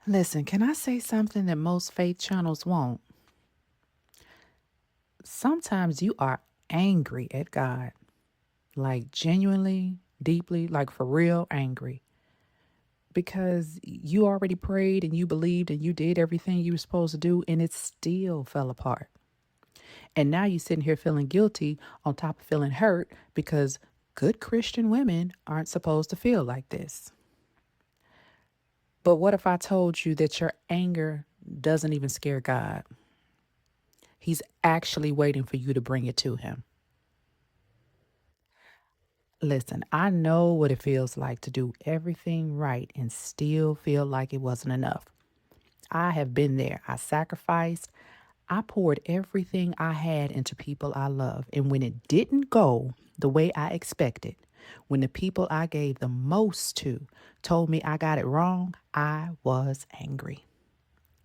Listen, can I say something that most faith channels won't? Sometimes you are angry at God, like genuinely, deeply, like for real angry, because you already prayed and you believed and you did everything you were supposed to do, and it still fell apart. And now you're sitting here feeling guilty on top of feeling hurt because good Christian women aren't supposed to feel like this. But what if I told you that your anger doesn't even scare God? He's actually waiting for you to bring it to him. Listen, I know what it feels like to do everything right and still feel like it wasn't enough. I have been there. I sacrificed. I poured everything I had into people I love. And when it didn't go the way I expected, when the people I gave the most to told me I got it wrong, I was angry.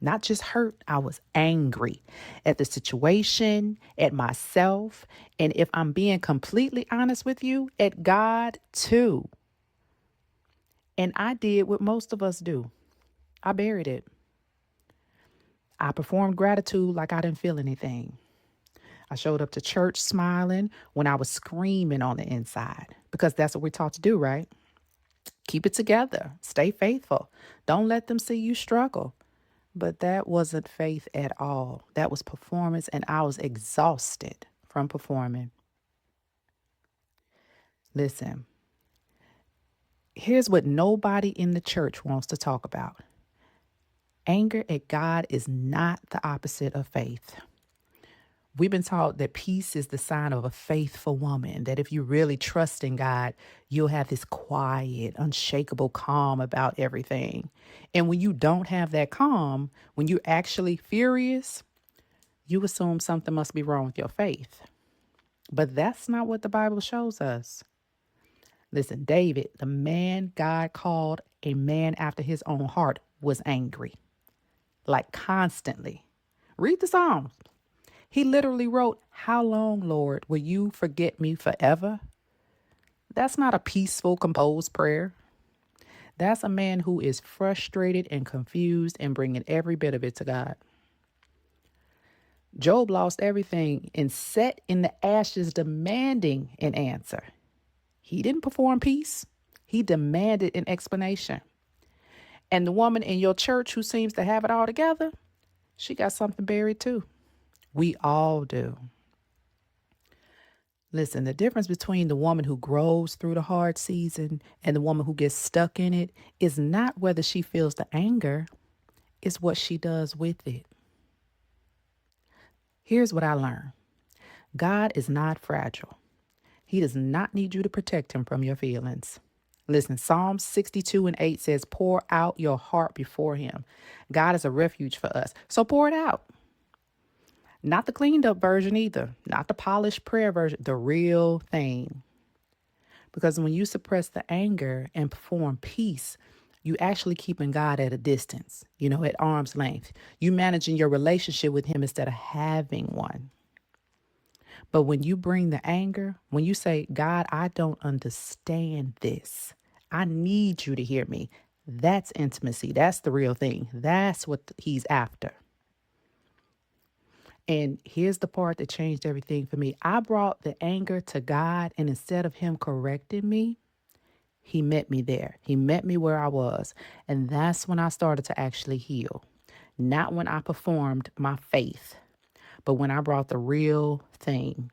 Not just hurt, I was angry at the situation, at myself, and if I'm being completely honest with you, at God too. And I did what most of us do. I buried it. I performed gratitude like I didn't feel anything. I showed up to church smiling when I was screaming on the inside because that's what we're taught to do, right? Keep it together, stay faithful. Don't let them see you struggle. But that wasn't faith at all. That was performance, and I was exhausted from performing. Listen, here's what nobody in the church wants to talk about. Anger at God is not the opposite of faith. We've been taught that peace is the sign of a faithful woman, that if you really trust in God, you'll have this quiet, unshakable calm about everything. And when you don't have that calm, when you're actually furious, you assume something must be wrong with your faith. But that's not what the Bible shows us. Listen, David, the man God called a man after his own heart, was angry, like constantly. Read the Psalms. He literally wrote, "How long, Lord, will you forget me forever?" That's not a peaceful, composed prayer. That's a man who is frustrated and confused and bringing every bit of it to God. Job lost everything and sat in the ashes demanding an answer. He didn't perform peace. He demanded an explanation. And the woman in your church who seems to have it all together, she got something buried too. We all do. Listen, the difference between the woman who grows through the hard season and the woman who gets stuck in it is not whether she feels the anger, it's what she does with it. Here's what I learned: God is not fragile. He does not need you to protect him from your feelings. Listen, Psalm 62:8 says, "Pour out your heart before him." God is a refuge for us. So pour it out. Not the cleaned up version either, not the polished prayer version, the real thing. Because when you suppress the anger and perform peace, you actually keeping God at a distance, at arm's length. You managing your relationship with him instead of having one. But when you bring the anger, when you say, "God, I don't understand this. I need you to hear me." That's intimacy. That's the real thing. That's what he's after. And here's the part that changed everything for me. I brought the anger to God, and instead of him correcting me, he met me there. He met me where I was. And that's when I started to actually heal. Not when I performed my faith, but when I brought the real thing.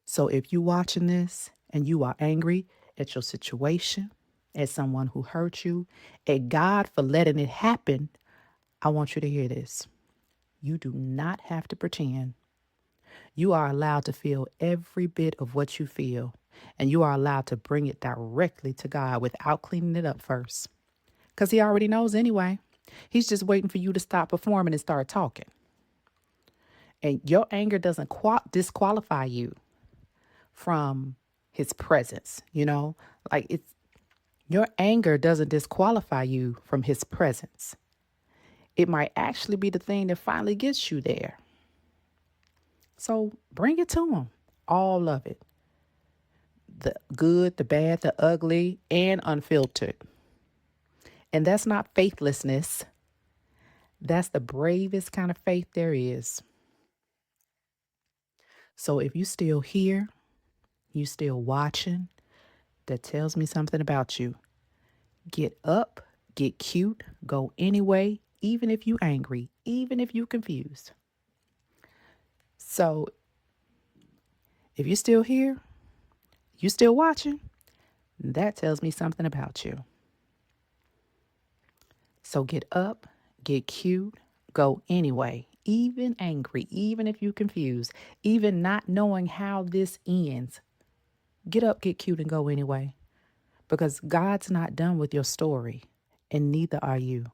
So if you're watching this and you are angry at your situation, at someone who hurt you, at God for letting it happen, I want you to hear this. You do not have to pretend. You are allowed to feel every bit of what you feel, and you are allowed to bring it directly to God without cleaning it up first. Because he already knows anyway. He's just waiting for you to stop performing and start talking. And your anger doesn't disqualify you from his presence, Like your anger doesn't disqualify you from his presence. It might actually be the thing that finally gets you there. So bring it to him. All of it. The good, the bad, the ugly, and unfiltered. And that's not faithlessness. That's the bravest kind of faith there is. So if you still here, you still watching, that tells me something about you. Get up, get cute, go anyway, even if you angry, even if you confused. So if you're still here, you still watching, that tells me something about you. So get up, get cute, go anyway, even angry, even if you confused, even not knowing how this ends. Get up, get cute, and go anyway. Because God's not done with your story, and neither are you.